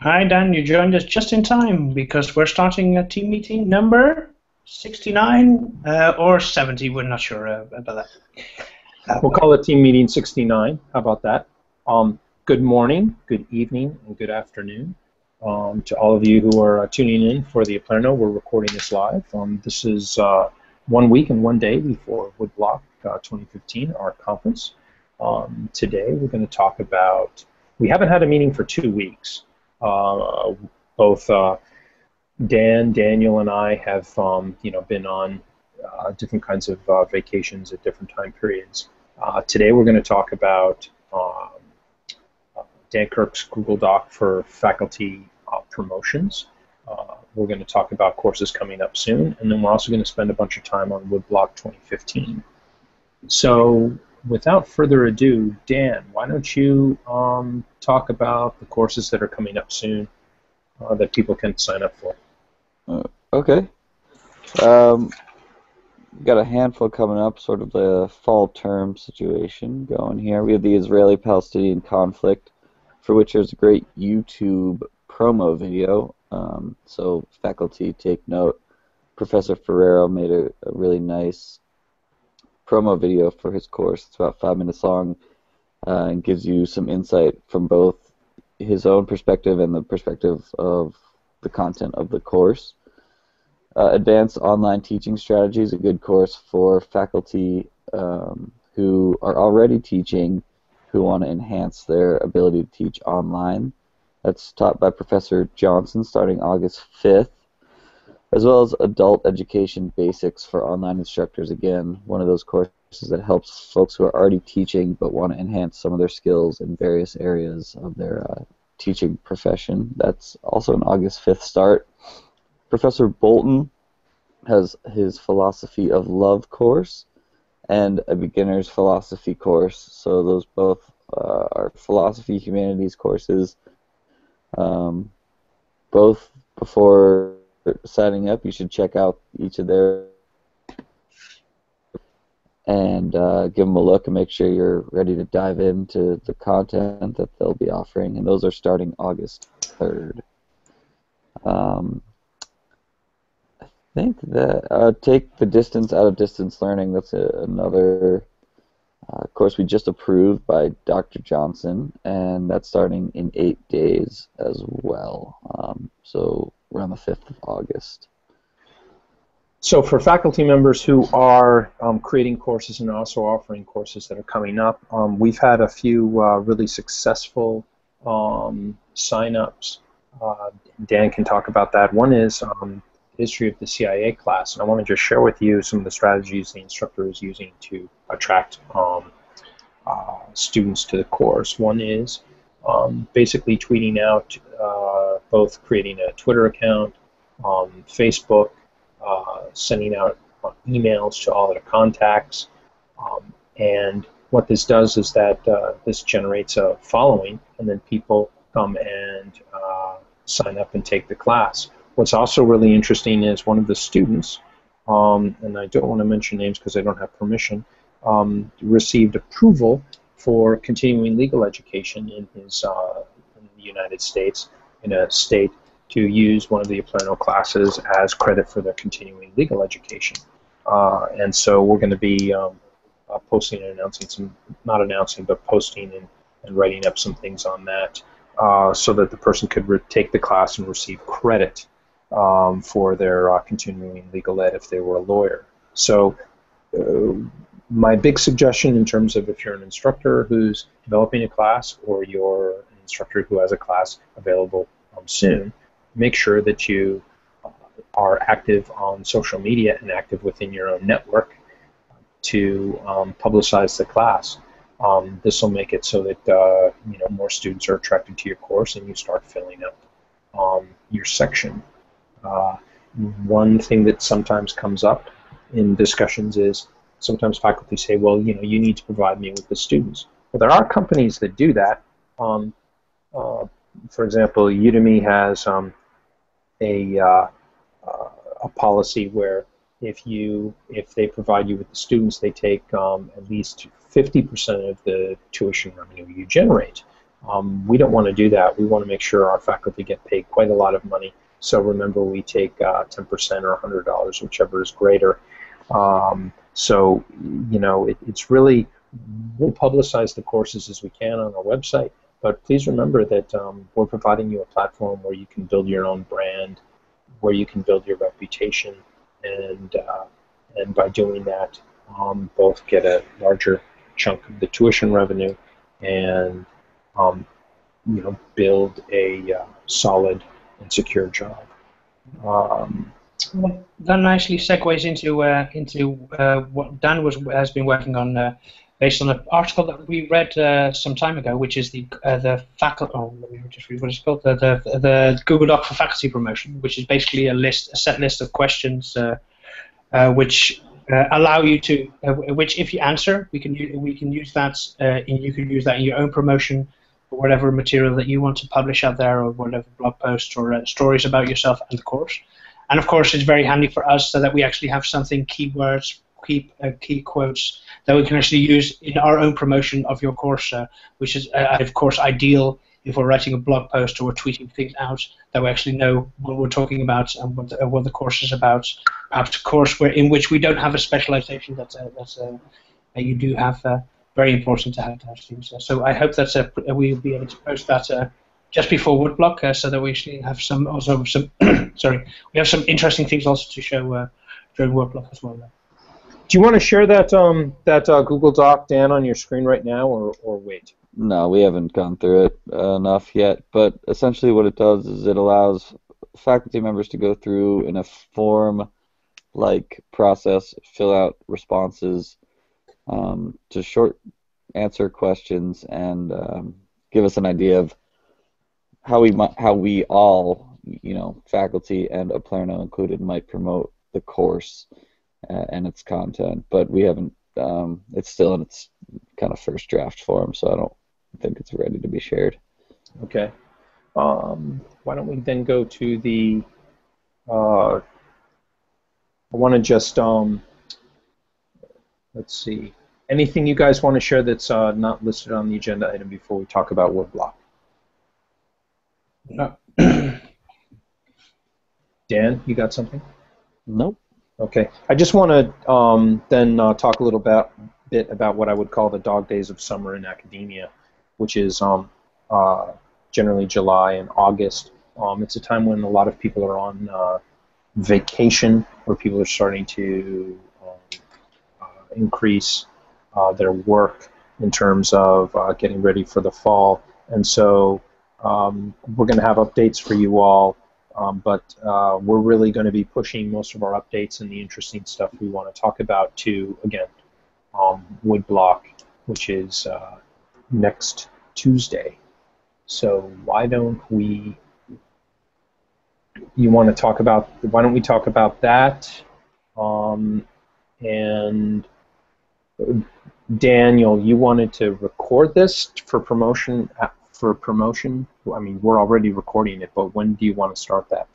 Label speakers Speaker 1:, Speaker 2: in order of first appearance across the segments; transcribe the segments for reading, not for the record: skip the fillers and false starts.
Speaker 1: Hi, Dan. You joined us just in time because we're starting a team meeting number 69 or 70. We're not sure about that.
Speaker 2: We'll call it team meeting 69. How about that? Good morning, good evening, and good afternoon to all of you who are tuning in for the Oplerno. We're recording this live. This is 1 week and 1 day before Woodblock 2015, our conference. Today we're going to talk about, we haven't had a meeting for 2 weeks. Both Daniel, and I have been on different kinds of vacations at different time periods. Today we're going to talk about Dan Kirk's Google Doc for faculty promotions. We're going to talk about courses coming up soon, and then we're also going to spend a bunch of time on Woodblock 2015. So without further ado, Dan, why don't you talk about the courses that are coming up soon that people can sign up for?
Speaker 3: Okay. Got a handful coming up, sort of the fall term situation going here. We have the Israeli-Palestinian conflict, for which there's a great YouTube promo video. So faculty take note. Professor Ferrero made a really nice promo video for his course. It's about 5 minutes long and gives you some insight from both his own perspective and the perspective of the content of the course. Advanced Online Teaching Strategies, a good course for faculty who are already teaching, who want to enhance their ability to teach online. That's taught by Professor Johnson starting August 5th, as well as Adult Education Basics for online instructors. Again, one of those courses that helps folks who are already teaching but want to enhance some of their skills in various areas of their teaching profession. That's also an August 5th start. Professor Bolton has his Philosophy of Love course and a Beginner's Philosophy course. So those both are philosophy humanities courses. Both, before signing up, you should check out each of their and give them a look and make sure you're ready to dive into the content that they'll be offering. And those are starting August 3rd. I think that Take the Distance Out of Distance Learning, that's another course we just approved by Dr. Johnson, and that's starting in 8 days as well, so around the 5th of August.
Speaker 2: So for faculty members who are creating courses and also offering courses that are coming up, we've had a few really successful sign-ups. Dan can talk about that. One is history of the CIA class, and I want to just share with you some of the strategies the instructor is using to attract students to the course. One is basically tweeting out, both creating a Twitter account, Facebook, sending out emails to all of their contacts, and what this does is that this generates a following, and then people come and sign up and take the class. What's also really interesting is one of the students, and I don't want to mention names because I don't have permission, received approval for continuing legal education in his in the United States, in a state, to use one of the Oplerno classes as credit for their continuing legal education. And so we're going to be posting and announcing some, not announcing, but posting and writing up some things on that so that the person could take the class and receive credit for their continuing legal ed if they were a lawyer. So my big suggestion in terms of if you're an instructor who's developing a class or you're an instructor who has a class available soon, make sure that you are active on social media and active within your own network to publicize the class. This will make it so that more students are attracted to your course and you start filling up your section. One thing that sometimes comes up in discussions is sometimes faculty say, well, you need to provide me with the students. Well, there are companies that do that. For example, Udemy has a policy where if they provide you with the students, they take at least 50% of the tuition revenue you generate. We don't want to do that. We want to make sure our faculty get paid quite a lot of money. So remember, we take 10% or $100, whichever is greater. So, it's really, we'll publicize the courses as we can on our website, but please remember that we're providing you a platform where you can build your own brand, where you can build your reputation, and by doing that, both get a larger chunk of the tuition revenue and build a solid and secure job.
Speaker 1: Well, that nicely segues into what Dan has been working on, based on an article that we read some time ago, which is the faculty. Oh, let me just read what it's called. The Google Doc for faculty promotion, which is basically a set list of questions which allow you to, which if you answer, we can use that. You can use that in your own promotion, or whatever material that you want to publish out there, or whatever blog posts or stories about yourself and the course. And of course, it's very handy for us so that we actually have something, keywords, key quotes that we can actually use in our own promotion of your course, which is, of course, ideal if we're writing a blog post or we're tweeting things out, that we actually know what we're talking about and what the course is about. Perhaps a course in which we don't have a specialization that you do have. Very important to have things. So I hope that we'll be able to post that just before Woodblock, so that we actually have some sorry, we have some interesting things also to show during Woodblock as well.
Speaker 2: Do you want to share that Google Doc, Dan, on your screen right now, or wait?
Speaker 3: No, we haven't gone through it enough yet, but essentially what it does is it allows faculty members to go through in a form-like process, fill out responses to short answer questions, and give us an idea of how we all, faculty and Oplerno included, might promote the course and its content. But we haven't. It's still in its kind of first draft form, so I don't think it's ready to be shared.
Speaker 2: Okay. Why don't we then go to the? I want to just let's see. Anything you guys want to share that's not listed on the agenda item before we talk about Woodblock?
Speaker 1: No.
Speaker 2: Dan, you got something?
Speaker 3: Nope.
Speaker 2: Okay. I just want to then talk a little bit about what I would call the dog days of summer in academia, which is generally July and August. It's a time when a lot of people are on vacation, where people are starting to increase their work in terms of getting ready for the fall. And so we're going to have updates for you all, but we're really going to be pushing most of our updates and the interesting stuff we want to talk about to, again, Woodblock, which is next Tuesday. So why don't we talk about that? And Daniel, you wanted to record this for promotion. I mean, we're already recording it, but when do you want to start that?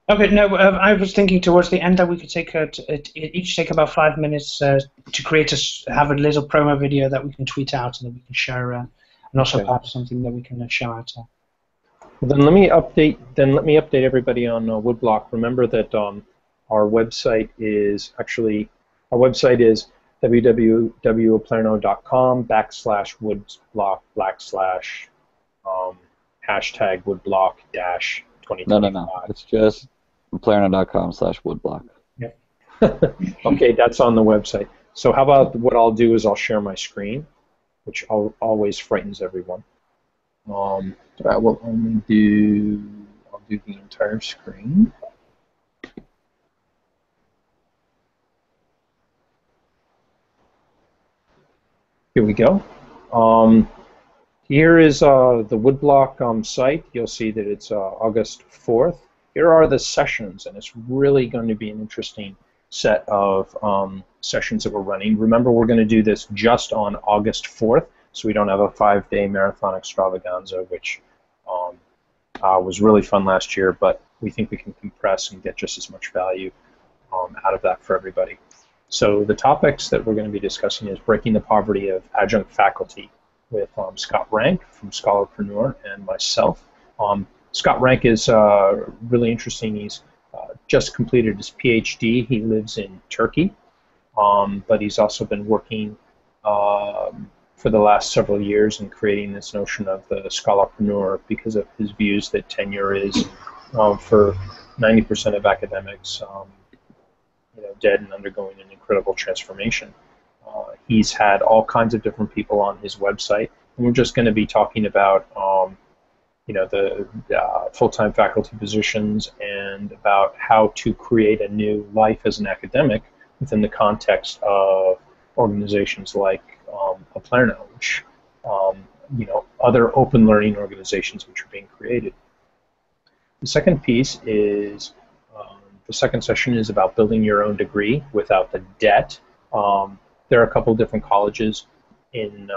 Speaker 1: Okay, no, I was thinking towards the end that we could each take about 5 minutes to have a little promo video that we can tweet out and that we can share, and also perhaps something that we can show out.
Speaker 2: Well, then let me update everybody on Woodblock. Remember that our website is www.oplerno.com/woodblock/ hashtag Woodblock-2025.
Speaker 3: No. It's just oplerno.com/woodblock.
Speaker 1: Yeah.
Speaker 2: Okay, that's on the website. So how about what I'll do is I'll share my screen, which always frightens everyone. I will only I'll do the entire screen. Here we go. Here is the Woodblock site. You'll see that it's August 4th. Here are the sessions, and it's really going to be an interesting set of sessions that we're running. Remember, we're going to do this just on August 4th, so we don't have a 5-day marathon extravaganza, which was really fun last year, but we think we can compress and get just as much value out of that for everybody. So the topics that we're going to be discussing is breaking the poverty of adjunct faculty. with Scott Rank from Scholarpreneur and myself. Scott Rank is really interesting. He's just completed his PhD. He lives in Turkey, but he's also been working for the last several years in creating this notion of the Scholarpreneur because of his views that tenure is, for 90% of academics, dead and undergoing an incredible transformation. He's had all kinds of different people on his website, and we're just going to be talking about the full-time faculty positions and about how to create a new life as an academic within the context of organizations like Oplerno, which other open learning organizations which are being created. The second piece is the second session is about building your own degree without the debt. There are a couple of different colleges in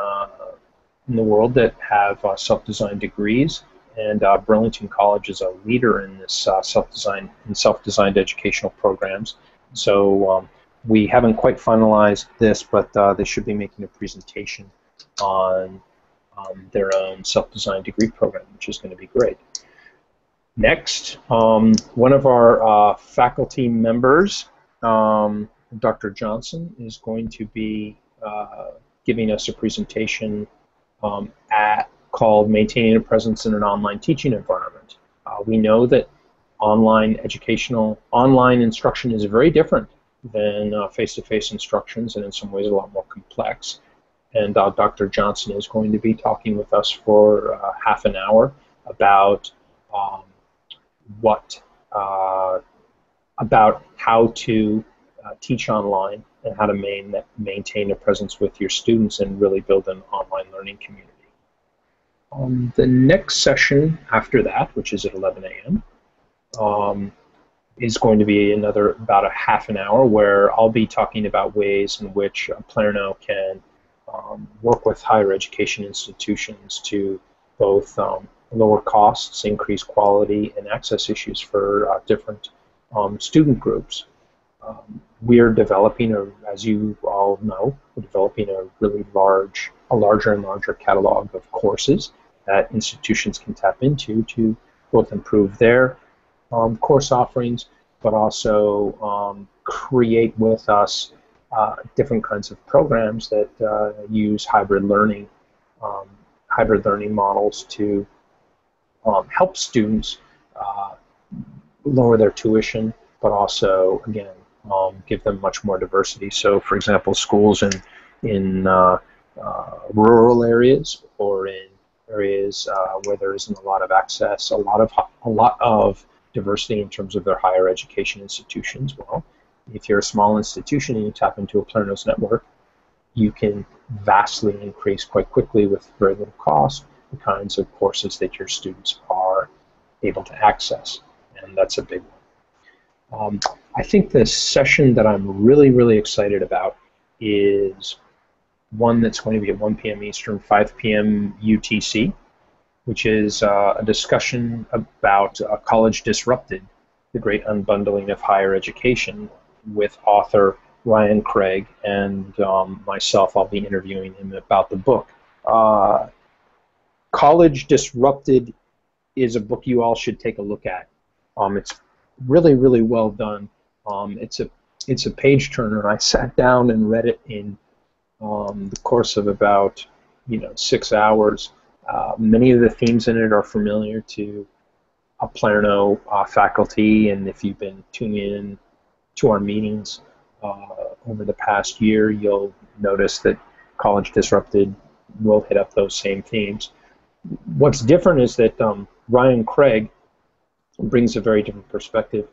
Speaker 2: the world that have self-designed degrees, and Burlington College is a leader in this self-designed educational programs. So we haven't quite finalized this, but they should be making a presentation on their own self-designed degree program, which is going to be great. Next, one of our faculty members, Dr. Johnson, is going to be giving us a presentation called Maintaining a Presence in an Online Teaching Environment. We know that online instruction is very different than face-to-face instructions, and in some ways a lot more complex. And Dr. Johnson is going to be talking with us for half an hour about about how to teach online and how to maintain a presence with your students and really build an online learning community. The next session after that, which is at 11 a.m., is going to be about a half an hour where I'll be talking about ways in which Oplerno can work with higher education institutions to both lower costs, increase quality, and access issues for different student groups. We're developing, as you all know, we're developing a larger and larger catalog of courses that institutions can tap into to both improve their course offerings, but also create with us different kinds of programs that use hybrid learning models to help students lower their tuition, but also, again, give them much more diversity. So, for example, schools in rural areas or in areas where there isn't a lot of access, a lot of diversity in terms of their higher education institutions. Well, if you're a small institution and you tap into Oplerno's network, you can vastly increase quite quickly with very little cost the kinds of courses that your students are able to access, and that's a big one. I think the session that I'm really, really excited about is one that's going to be at 1 p.m. Eastern, 5 p.m. UTC, which is a discussion about College Disrupted, the Great Unbundling of Higher Education, with author Ryan Craig, and myself. I'll be interviewing him about the book. College Disrupted is a book you all should take a look at. It's really, really well done. It's a page turner. I sat down and read it in the course of about 6 hours. Many of the themes in it are familiar to Oplerno faculty, and if you've been tuning in to our meetings over the past year, you'll notice that College Disrupted will hit up those same themes. What's different is that Ryan Craig brings a very different perspective,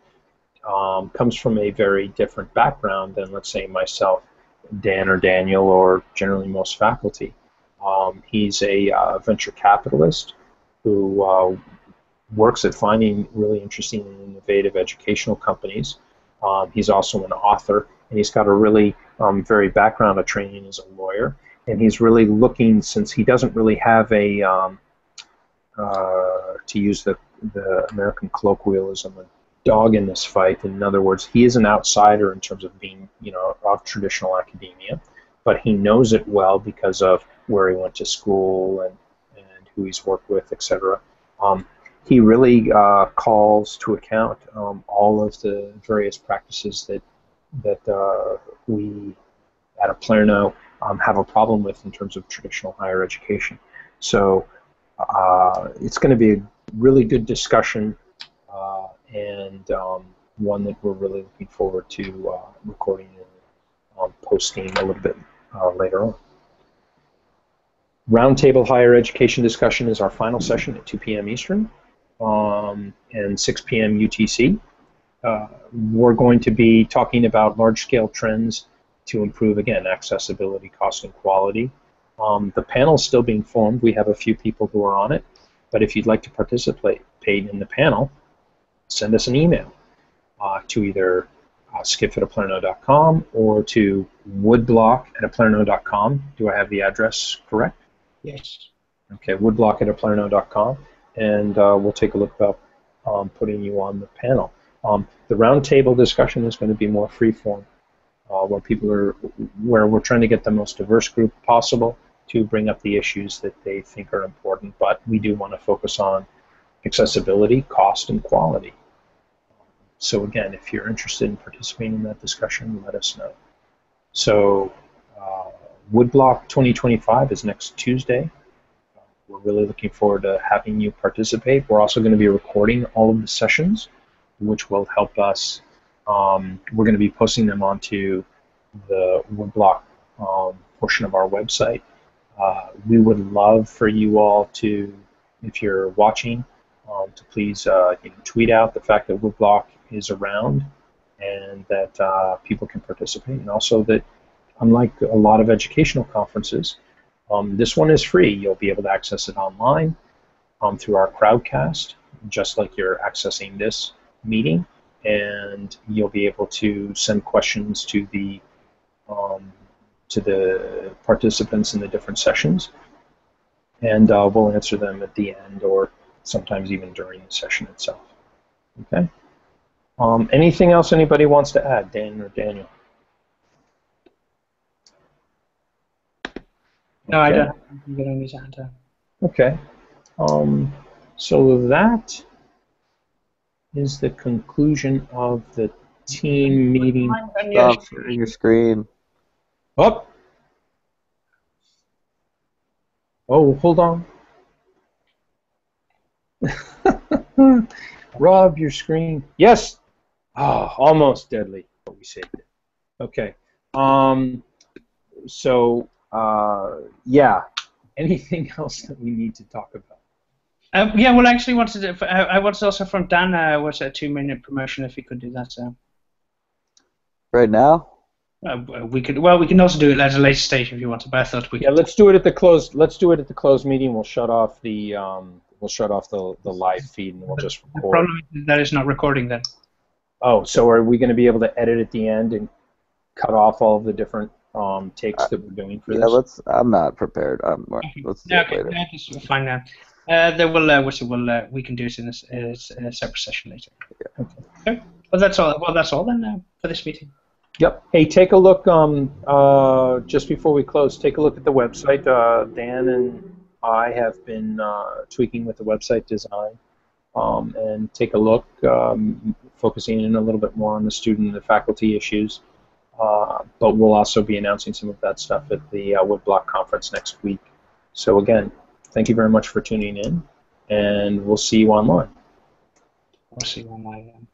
Speaker 2: comes from a very different background than, let's say, myself, Dan or Daniel, or generally most faculty. He's a venture capitalist who works at finding really interesting and innovative educational companies. He's also an author, and he's got a really varied background of training as a lawyer. And he's really looking, since he doesn't really have a, to use the American colloquialism, a dog in this fight. In other words, he is an outsider in terms of being, of traditional academia. but he knows it well because of where he went to school and who he's worked with, etc. He really calls to account all of the various practices that we at Oplerno have a problem with in terms of traditional higher education. So it's going to be a really good discussion and one that we're really looking forward to recording and posting a little bit later on. Roundtable higher education discussion is our final session at 2 p.m. Eastern and 6 p.m. UTC. We're going to be talking about large-scale trends to improve, again, accessibility, cost, and quality. The panel's still being formed. We have a few people who are on it, but if you'd like to participate in the panel, send us an email to either skip@oplerno.com or to woodblock@oplerno.com. Do I have the address correct?
Speaker 1: Yes.
Speaker 2: Okay, woodblock@oplerno.com, and we'll take a look about putting you on the panel. The roundtable discussion is going to be more free-form, where we're trying to get the most diverse group possible to bring up the issues that they think are important, but we do want to focus on accessibility, cost, and quality. So again, if you're interested in participating in that discussion, let us know. So Woodblock 2025 is next Tuesday. We're really looking forward to having you participate. We're also going to be recording all of the sessions, which will help us. We're going to be posting them onto the Woodblock portion of our website. We would love for you all to, if you're watching, to please tweet out the fact that Woodblock is around and that people can participate, and also that, unlike a lot of educational conferences, this one is free. You'll be able to access it online through our Crowdcast, just like you're accessing this meeting, and you'll be able to send questions to the participants in the different sessions, and we'll answer them at the end or sometimes even during the session itself. Okay. Anything else anybody wants to add, Dan or Daniel?
Speaker 1: No, I don't. You don't need to add.
Speaker 2: Okay. So that is the conclusion of the team meeting.
Speaker 3: Stop sharing your screen.
Speaker 2: Up. Oh, hold on. Rob, your screen. Yes. Oh, almost deadly. But we saved it. Okay. So, yeah. Anything else that we need to talk about?
Speaker 1: Yeah, well, I actually wanted to. I wanted also from Dan was a 2-minute promotion if he could do that. So.
Speaker 3: Right now?
Speaker 1: We could. Well, we can also do it at a later stage if you want to. But I thought we.
Speaker 2: Yeah, let's do it at the close. Let's do it at the closed meeting. We'll shut off the live feed and we'll just record.
Speaker 1: The problem is that it's not recording then.
Speaker 2: Oh, so are we going to be able to edit at the end and cut off all of the different takes that we're doing for this?
Speaker 3: I'm not prepared. Let's do it later.
Speaker 1: Yeah, just fine now. We can do it in a separate session later.
Speaker 3: Yeah.
Speaker 1: Okay. Well, that's all. Well, that's all then for this meeting.
Speaker 2: Yep. Hey, take a look. Just before we close, take a look at the website. Dan and I have been tweaking with the website design, and take a look, focusing in a little bit more on the student and the faculty issues. But we'll also be announcing some of that stuff at the Woodblock conference next week. So again, thank you very much for tuning in, and we'll see you online.
Speaker 1: We'll see you online.